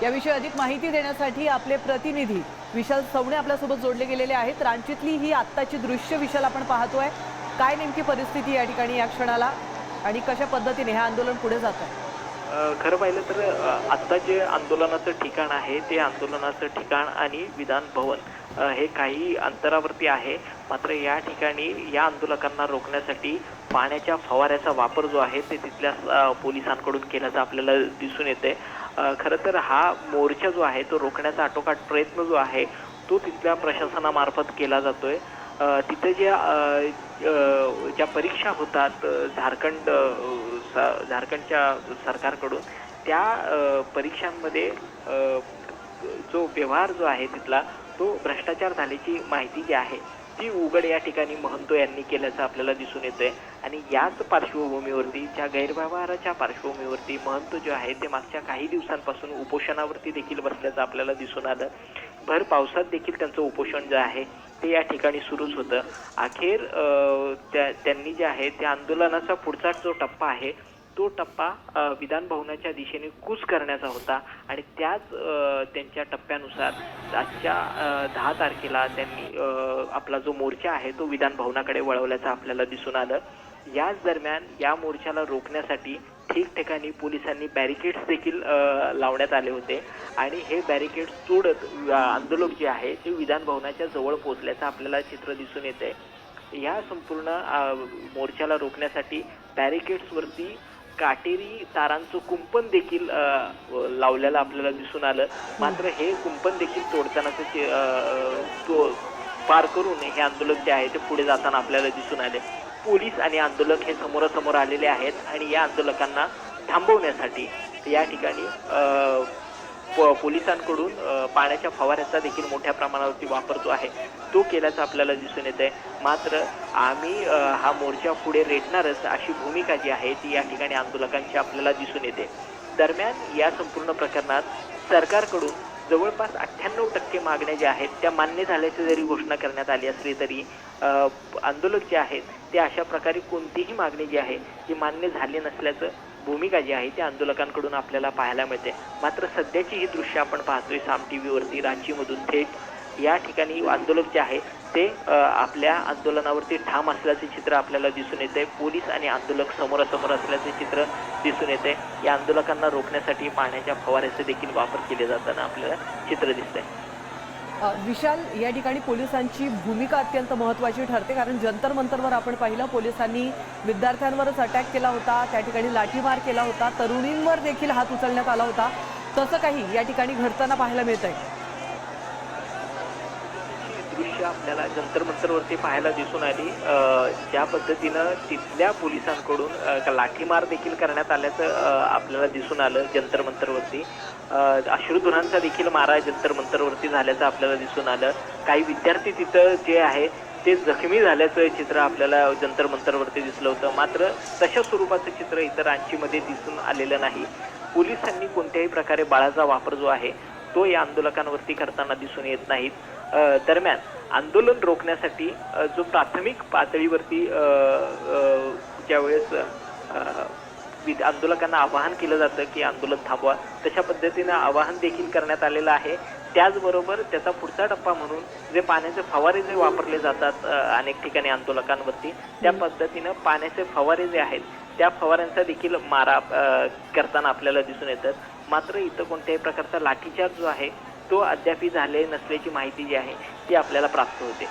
याविषयी अधिक माहिती देण्यासाठी आपले प्रतिनिधी विशाल सवणे आपल्यासोबत जोडले गेलेले आहेत। रांचीतली ही आत्ताची दृश्य विशाल आपण पाहतोय, काय नेमकी परिस्थिती या ठिकाणी या क्षणाला आणि कशा पद्धतीने हे आंदोलन पुढे जात आहे? खरं पाहिलं तर आता जे आंदोलनाचं ठिकाण आहे ते आंदोलनाचं ठिकाण आणि विधान भवन हे काही अंतरावरती आहे। मात्र या ठिकाणी या आंदोलकांना रोखण्यासाठी पाण्याच्या फवाऱ्याचा वापर जो आहे ते तिथल्या पोलिसांकडून केल्याचं आपल्याला दिसून येते। खरं तर हा मोर्चा जो आहे तो रोखण्याचा आटोकाट प्रयत्न जो आहे तो तिथल्या प्रशासनामार्फत केला जातोय। तिथे ज्या परीक्षा होतात झारखंडच्या सरकारकडून त्या परीक्षांमध्ये जो व्यवहार जो आहे तिथला तो भ्रष्टाचार झाल्याची माहिती जी आहे ती उघड या ठिकाणी महंतो यांनी केल्याचं आपल्याला दिसून येतंय। आणि याच पार्श्वभूमीवरती ज्या गैरव्यवहाराच्या पार्श्वभूमीवरती महंतो जे आहे ते मागच्या काही दिवसांपासून उपोषणावरती देखील बसल्याचं आपल्याला दिसून आलं। भर पावसात देखील त्यांचं उपोषण जे आहे ते या ठिकाणी सुरूच होतं। अखेर त्यांनी जे आहे त्या आंदोलनाचा पुढचा जो टप्पा आहे तो टप्पा विधान भवनाच्या दिशेने कूच करण्याचा होता आणि त्याच त्यांच्या टप्प्यानुसार आजच्या 10 तारखेला त्यांनी आपला जो मोर्चा आहे तो विधान भवनाकडे वळवल्याचं आपल्याला दिसून आलं। याच दरम्यान या मोर्चाला रोखण्यासाठी ठिकठिकाणी पोलिसांनी बॅरिकेड्स देखील लावण्यात आले होते आणि हे बॅरिकेड्स तोडत आंदोलक जे आहे ते विधान भवनाच्या जवळ पोहोचल्याचं आपल्याला चित्र दिसून येते। या संपूर्ण मोर्चाला रोखण्यासाठी बॅरिकेड्सवरती काटेरी तारांचं कुंपण देखील लावलेलं आपल्याला दिसून आलं। मात्र हे कुंपण देखील तोडताना पार करून हे आंदोलक जे आहे ते पुढे जाताना आपल्याला दिसून आले। पोलीस आणि आंदोलक हे समोरासमोर आलेले आहेत आणि या आंदोलकांना थांबवण्यासाठी या ठिकाणी पोलिसांकडून पाण्याच्या फवाऱ्याचा देखील मोठ्या प्रमाणावरती वापर जो आहे तो केल्याचं आपल्याला दिसून येत आहे। मात्र आम्ही हा मोर्चा पुढे रेटणारच अशी भूमिका जी आहे ती या ठिकाणी आंदोलकांची आपल्याला दिसून येते। दरम्यान या संपूर्ण प्रकरणात सरकारकडून जवळपास 98% मागण्या ज्या आहेत त्या मान्य झाल्याची जरी घोषणा करण्यात आली असली तरी आंदोलक जे आहेत ते अशा प्रकारे कोणतीही मागणी जी आहे ती मान्य झाली नसल्याचं भूमिका जी आहे त्या आंदोलकांकडून आपल्याला पाहायला मिळते। मात्र सध्याची ही दृश्य आपण पाहतोय साम टीव्हीवरती रांचीमधून थेट या ठिकाणी आंदोलक जे आहे ते आपल्या आंदोलनावरती ठाम असल्याचे चित्र आपल्याला दिसून येते। पोलीस आणि आंदोलक समोरासमोर असल्याचे चित्र दिसून येते। या आंदोलकांना रोखण्यासाठी पाण्याच्या फवाऱ्याचे देखील वापर केले जाताना आपल्याला चित्र दिसतंय। विशाल, या ठिकाणी पोलिसांची भूमिका अत्यंत महत्त्वाची ठरते, कारण जंतर मंतरवर आपण पाहिलं पोलिसांनी विद्यार्थ्यांवरच अटॅक केला होता, त्या ठिकाणी लाठीमार केला होता, तरुणींवर देखील हात उचलण्यात आला होता। तसं काही या ठिकाणी घडताना पाहायला मिळतंय। दृश्य आपल्याला जंतर मंतरवरती पाहायला दिसून आली। ज्या पद्धतीनं तिथल्या पोलिसांकडून लाठीमार देखील करण्यात आल्याचं आपल्याला दिसून आलं। जंतर मंतरवरती अश्रुधुरांचा देखील मारा जंतर मंतरवरती झाल्याचं आपल्याला दिसून आलं। काही विद्यार्थी तिथं जे आहे ते जखमी झाल्याचं चित्र आपल्याला जंतर मंतरवरती दिसलं होतं। मात्र तशा स्वरूपाचं चित्र इतर रांचीमध्ये दिसून आलेलं नाही। पोलिसांनी कोणत्याही प्रकारे बळाचा वापर जो आहे तो या आंदोलकांवरती करताना दिसून येत नाहीत। दरम्यान आंदोलन रोखण्यासाठी जो प्राथमिक पातळीवरती ज्यावेळेस आंदोलकांना आवाहन केलं जातं की आंदोलन थांबवा, तशा पद्धतीनं आवाहन देखील करण्यात आलेलं आहे। त्याचबरोबर त्याचा पुढचा टप्पा म्हणून जे पाण्याचे फवारे जे वापरले जातात अनेक ठिकाणी आंदोलकांवरती, त्या पद्धतीनं पाण्याचे फवारे जे आहेत त्या फवाऱ्यांचा देखील मारा करताना आपल्याला दिसून येतात। मात्र इथं कोणत्याही प्रकारचा लाठीचार्ज जो आहे तो अद्याप झाले नसल्याची माहिती जी आहे ती आपल्याला प्राप्त होते।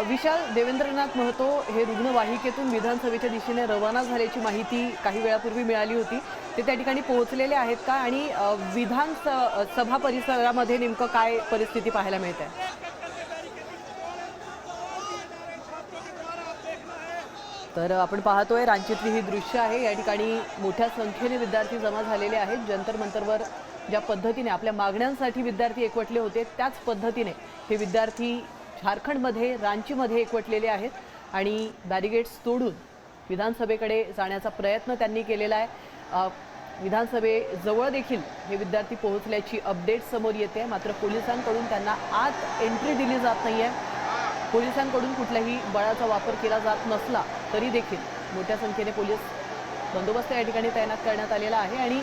विशाल, देवेंद्रनाथ महतो हे रुग्णवाहिकेतून विधानसभेच्या दिशेने रवाना झाल्याची माहिती काही वेळापूर्वी मिळाली होती। ते त्या ठिकाणी पोहोचलेले आहेत का आणि विधानसभा परिसरामध्ये नेमकं काय परिस्थिती पाहायला मिळते? तर आपण पाहतोय रांचीतली ही दृश्य आहे। या ठिकाणी मोठ्या संख्येने विद्यार्थी जमा झालेले आहेत। जंतर मंतरवर ज्या पद्धतीने आपल्या मागण्यांसाठी विद्यार्थी एकवटले होते त्याच पद्धतीने हे विद्यार्थी झारखंडमध्ये रांचीमध्ये एकवटलेले आहेत आणि बॅरिगेड्स तोडून विधानसभेकडे जाण्याचा प्रयत्न त्यांनी केलेला आहे। विधानसभेजवळ देखील हे विद्यार्थी पोहोचल्याची अपडेट समोर येते। मात्र पोलिसांकडून त्यांना आत एंट्री दिली जात नाहीये। पोलिसांकडून कुठल्याही बळाचा वापर केला जात नसला तरी देखील मोठ्या संख्येने पोलीस बंदोबस्त या ठिकाणी तैनात करण्यात आलेला आहे आणि